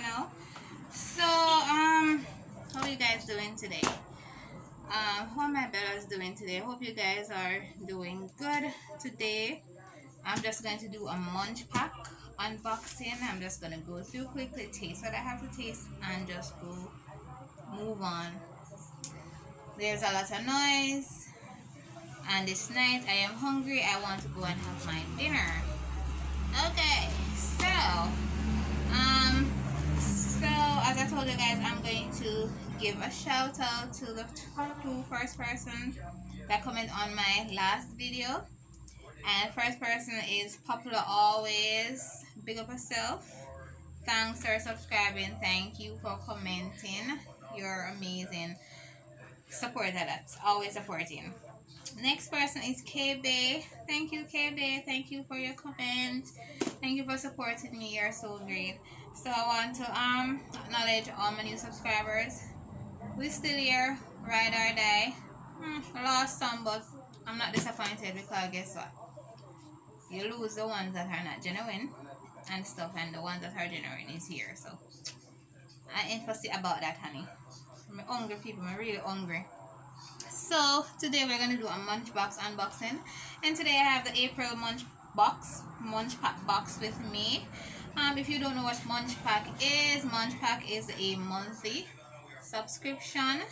channel. So how are you guys doing today? How my bellas doing today? Hope you guys are doing good today. I'm just going to do a Munchpak unboxing. I'm just going to go through quickly, taste what I have to taste, and just go move on. There's a lot of noise, and this night I am hungry. I want to go and have my dinner. Okay, so as I told you guys, I'm going to give a shout out to the two first person that comment on my last video. And first person is Popular Always. Big up yourself. Thanks for subscribing. Thank you for commenting. You're amazing supporter. That's always supporting. Next person is KB. Thank you, KB. Thank you for your comment. Thank you for supporting me. You're so great. So I want to acknowledge all my new subscribers. We're still here, ride or die. Lost some, but I'm not disappointed because guess what? You lose the ones that are not genuine and stuff, and the ones that are genuine is here. So I ain't fussy about that, honey. I'm hungry, people. I'm really hungry. So today we're gonna do a Munchbox unboxing, and today I have the April Munchpak box with me. If you don't know what Munchpak is a monthly subscription,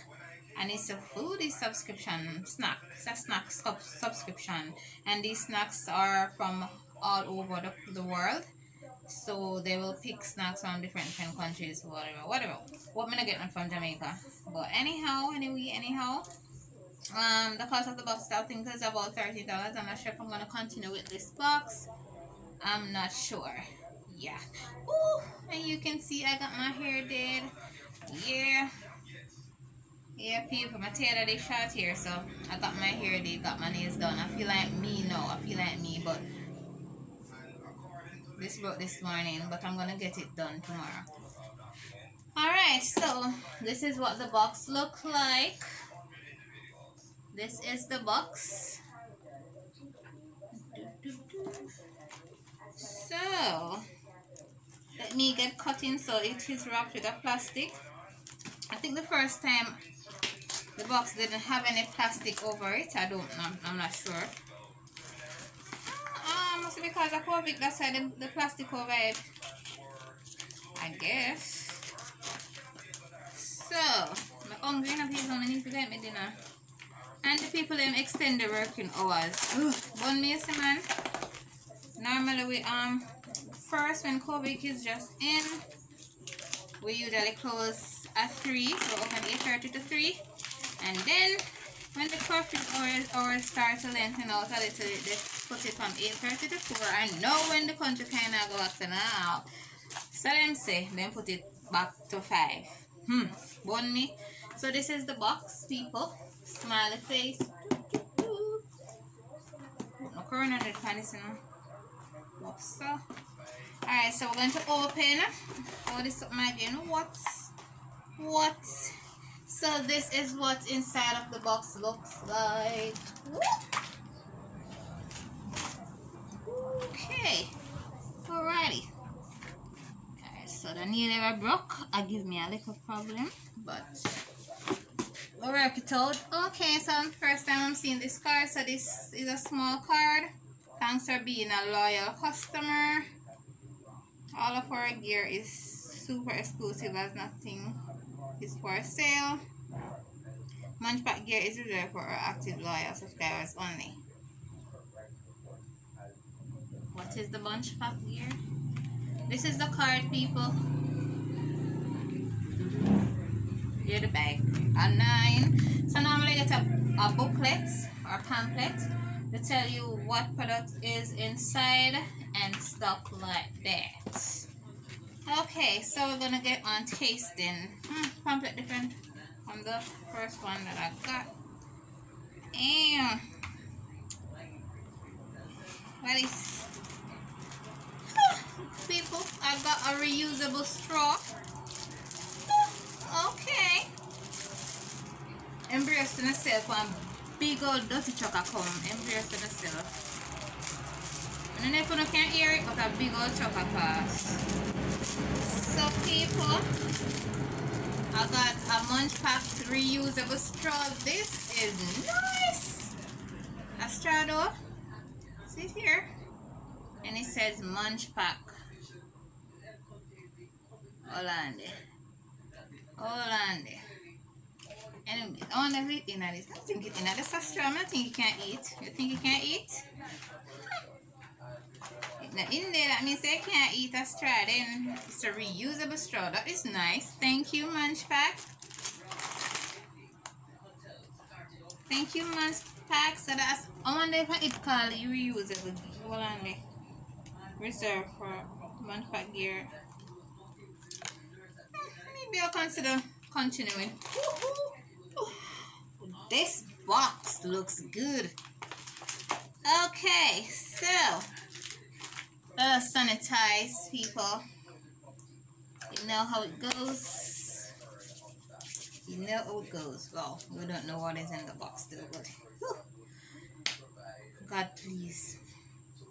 and it's a foodie subscription snack. It's a snack subscription, and these snacks are from all over the world. So they will pick snacks from different countries, whatever. What am I getting from Jamaica? But anyhow, the cost of the box I think is about $30. I'm not sure if I'm gonna continue with this box. I'm not sure. Yeah. Ooh, and you can see I got my hair did. Yeah, people, my tail is short here, so I got my hair did, got my nails done. I feel like me now. I feel like me, but this broke this morning, but I'm gonna get it done tomorrow. Alright, so this is what the box looks like. This is the box. So let me get cutting. So it is wrapped with a plastic. I think the first time the box didn't have any plastic over it. I don't know. I'm not sure. Must be because of COVID. That's why the plastic over it, I guess. So I'm hungry enough. People need to get me dinner. And the people them extend the working hours. One messy man. Normally we first when COVID is just in, we usually close at 3, so open 8:30 to 3, and then when the curfew hours start to lengthen out a little, they put it from 8:30 to 4. I know when the country kind of go back to now, so then put it back to 5. Bun me. So this is the box, people. Smiley face. No corona under the panties, you know. So, alright, so we're going to open all this up again. What? So this is what inside of the box looks like. Okay. Alrighty. Okay, so the nail ever broke. Give me a little problem, but we'll work it out. Okay, so first time I'm seeing this card. So this is a small card. Thanks for being a loyal customer. All of our gear is super exclusive as nothing is for sale. Munchpak gear is reserved for our active loyal subscribers only. What is the Munchpak gear? This is the card, people. Here's the bag. A 9. So normally I get a booklet or pamphlet to tell you what product is inside and stuff like that. Okay, so we're gonna get on tasting. Pamphlet different from the first one that I got. And what is people? I got a reusable straw. Okay. Embrace in yourself one big old dirty chocolate come. Embrace in yourself. I don't know if you can hear it, but a big old chocolate pass. So people, people. I got a Munchpak reusable straw. This is nice. A straw though. See it here. And it says Munchpak. Hollande. Anyway, I want to eat in this. I don't think it's in this a straw. I think you can't eat. You think you can't eat? Now in there, that means they can't eat a straw. Then it's a reusable straw. That is nice. Thank you, Munchpak. Thank you, Munchpak. So that's, I wonder if it's called reusable. Hold on there. Reserved for Munchpak gear. Maybe I'll consider continuing. This box looks good. Okay, so sanitize, people. You know how it goes. You know how it goes. Well, we don't know what is in the box still, but whew. God, please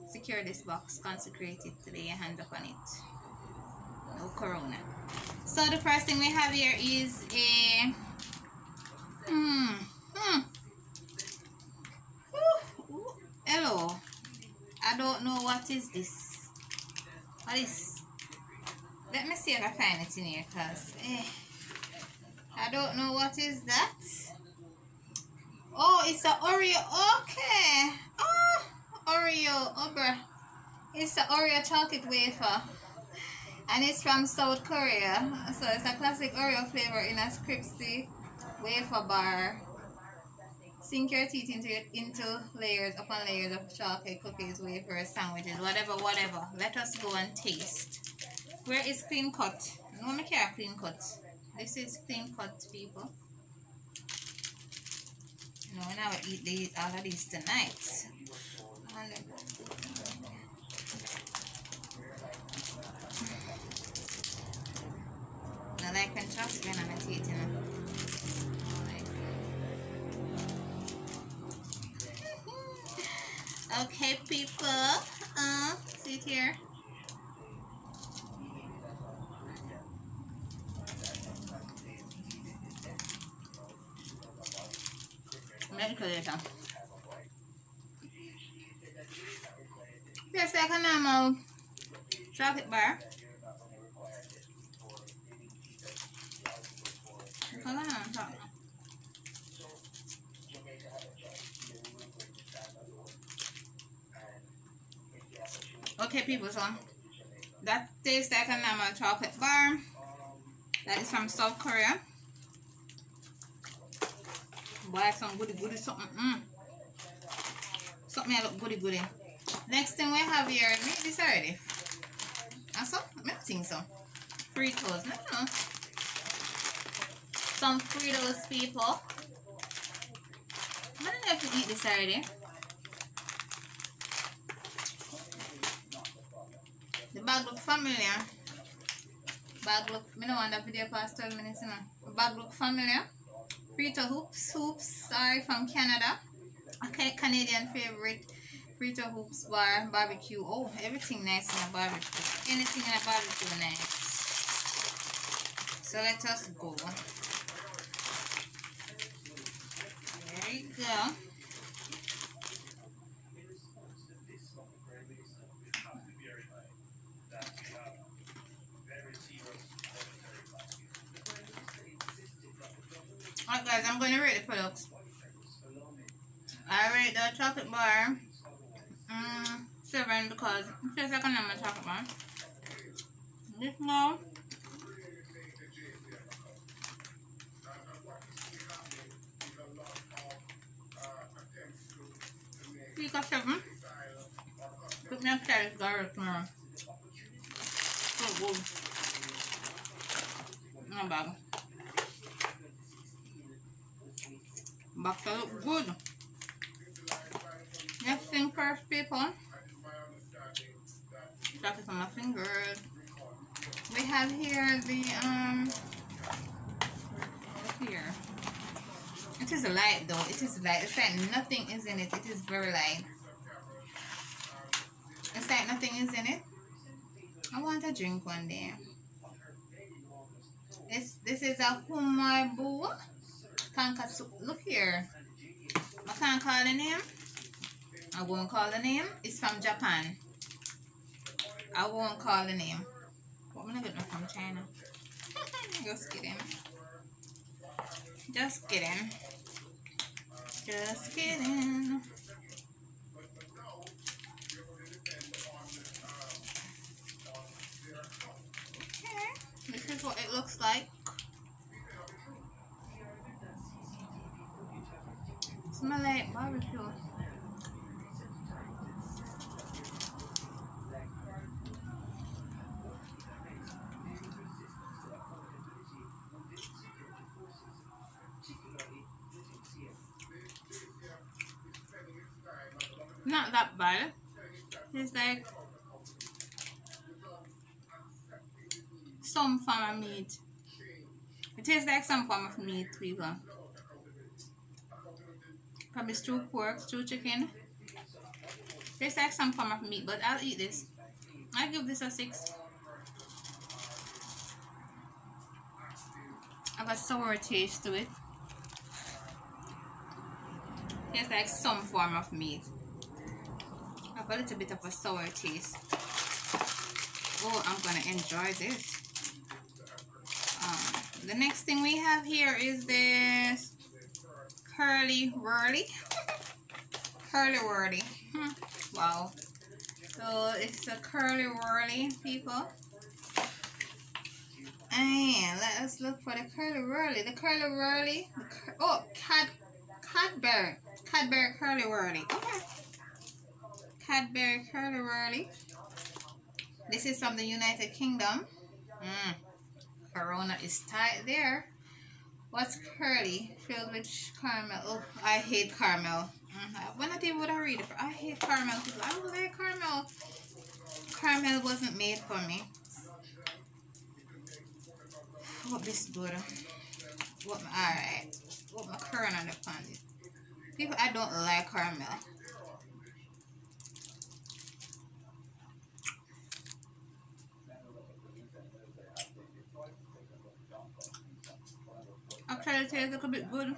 secure this box, consecrate it, lay your hand upon it. No corona. So the first thing we have here is a hello. I don't know what is this. What is? Let me see if I find it in here, cause I don't know what is that. Oh, it's a Oreo. Okay. Oh, Oreo. Oh, bruh. It's a Oreo chocolate wafer. And it's from South Korea. So it's a classic Oreo flavor in a crispy wafer bar. Sink your teeth into layers upon layers of chocolate, cookies, wafers, sandwiches, whatever. Let us go and taste. Where is clean cut? No, I care clean cut. This is clean cut, people. No, now we eat all of these tonight. I like when chocolate when I'm eating it. Okay, people. See it here. Manipulation. Just like a normal chocolate bar. Okay, people, so that tastes like a normal chocolate bar. That is from South Korea. Buy some goody something. Something that look goody. Next thing we have here, make this already. Also, I think so. Fritos, no. Some Fritos, people. I don't know if you eat this already. The bag look familiar. I don't want that video past 12 minutes, you know. The bag look familiar. Frito hoops are from Canada. Okay, Canadian favorite. Frito hoops bar, barbecue. Oh, everything nice in a barbecue. Anything in a barbecue nice. So let us go. There you go. Alright guys, I'm going to rate the products. I rate the chocolate bar 7 because it tastes like a normal chocolate bar. This one, Pika 7. Put next time it's garlic tomorrow. So good. Not bad. Box look good. Next thing first, people. Chocolate on my fingers. We have here the here. It is light though. It is light. It's like nothing is in it. It is very light. It's like nothing is in it. I want a drink one day. This is a Umaibo Tonkatsu. Look here. I can't call the name. I won't call the name. It's from Japan. I won't call the name. What am I getting from China? Just kidding. Just kidding. Just kidding. Okay. This is what it looks like. Smell like barbecue. Not that bad. It's like some form of meat. It tastes like some form of meat, people. Probably stewed pork, stewed chicken. Tastes like some form of meat, but I'll eat this. I give this a 6. I have a sour taste to it. Tastes like some form of meat. I have a little bit of a sour taste. Oh, I'm gonna enjoy this. The next thing we have here is this curly Wurly. Curly Wurly. Wow. So it's a curly Wurly, people. And let us look for the curly Wurly. The curly Wurly. Cadbury. Cadbury curly Wurly. Okay. Cadbury curly Wurly. This is from the United Kingdom. Corona is tight there. What's curly? Filled with caramel. Oh, I hate caramel. When I did what I read it, I hate caramel. I don't like caramel. Caramel wasn't made for me. I hope this is good. Alright. What my current on the pan is. People, I don't like caramel. Actually, it tastes a little bit good.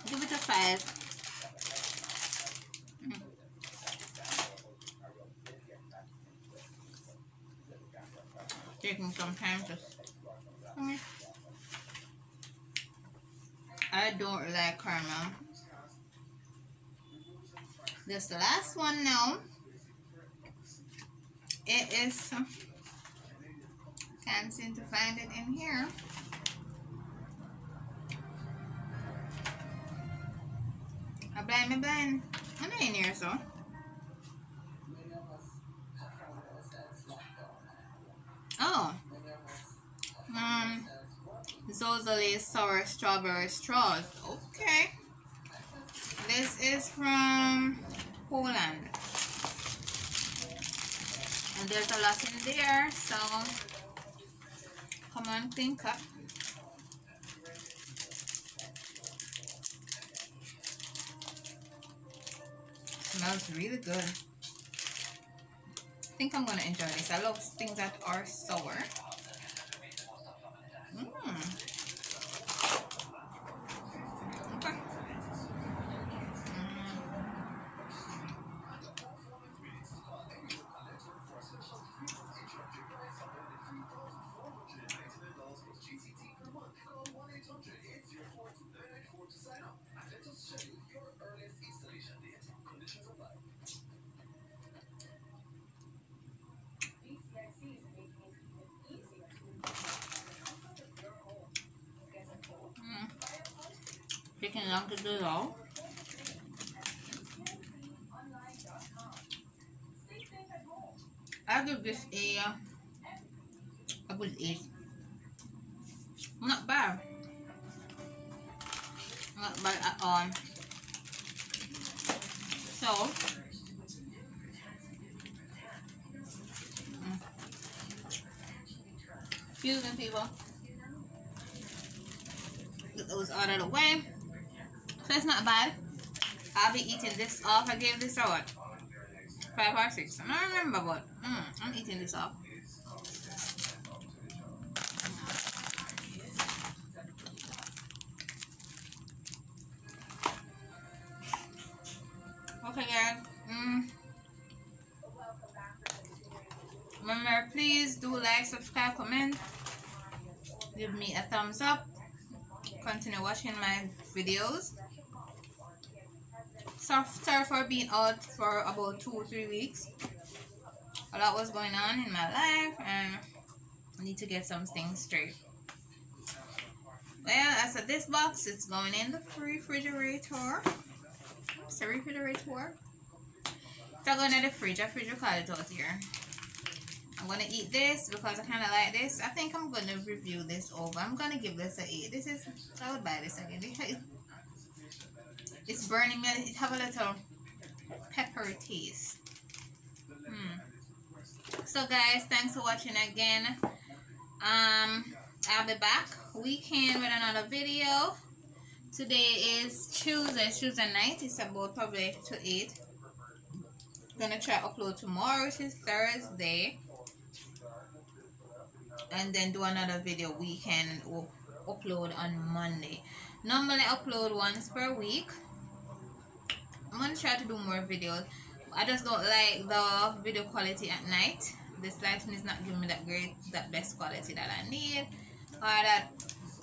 Give it a 5. Taking some time to. I don't like caramel. This is the last one now. It is. Can't seem to find it in here. I blind. I'm not in here, so. Oh. Zozole sour strawberry straws. Okay. This is from Poland. And there's a lot in there, so come on, clean cup. Smells really good. I think I'm gonna enjoy this. I love things that are sour. Okay. Taking long to do though. I'll give this a good 8. Not bad. Not bad at all. So excuse me, people. Get those out of the way. So it's not bad. I'll be eating this off. I gave this out 5 or 6. I don't remember, but I'm eating this off. like, subscribe, comment, give me a thumbs up, continue watching my videos. So sorry for being out for about 2 or 3 weeks. A lot was going on in my life and I need to get some things straight. Well, as of this box, it's going in the refrigerator. It's a refrigerator. It's going in the fridge. A fridge, you call it out here. I'm going to eat this because I kind of like this. I think I'm going to review this over. I'm going to give this an 8. This is, I would buy this again. It's burning me. It have a little peppery taste. So guys, thanks for watching again. I'll be back weekend with another video. Today is Tuesday night. It's about probably to 8. Gonna try upload tomorrow, which is Thursday, and then do another video weekend and upload on Monday. Normally upload once per week. I'm gonna try to do more videos. I just don't like the video quality at night. This lighting is not giving me that best quality that I need, or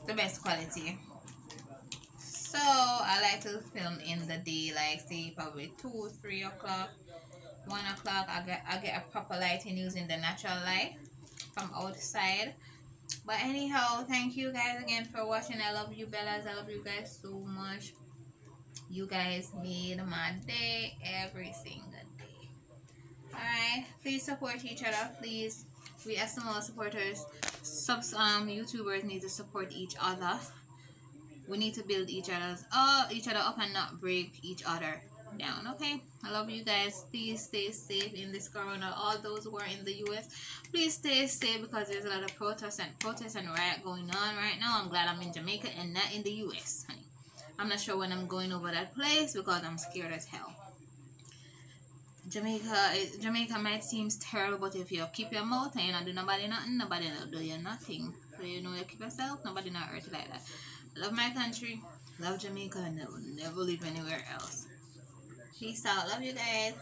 the best quality. So I like to film in the day, like say probably 2, 3 o'clock, 1 o'clock. I get a proper lighting using the natural light from outside. But anyhow, thank you guys again for watching. I love you bellas. I love you guys so much. You guys made my day every single day. Alright, please support each other. Please, we as small supporters, YouTubers need to support each other. We need to build each other up and not break each other down. Okay, I love you guys. Please stay safe in this corona. All those who are in the US, please stay safe because there's a lot of protests and riot going on right now. I'm glad I'm in Jamaica and not in the US, honey. I'm not sure when I'm going over that place because I'm scared as hell. Jamaica might seem terrible, but if you keep your mouth and you don't do nobody nothing, nobody will do you nothing. So you know you keep yourself, nobody not hurt you like that. Love my country, love Jamaica, and I will never live anywhere else. Peace out. Love you guys.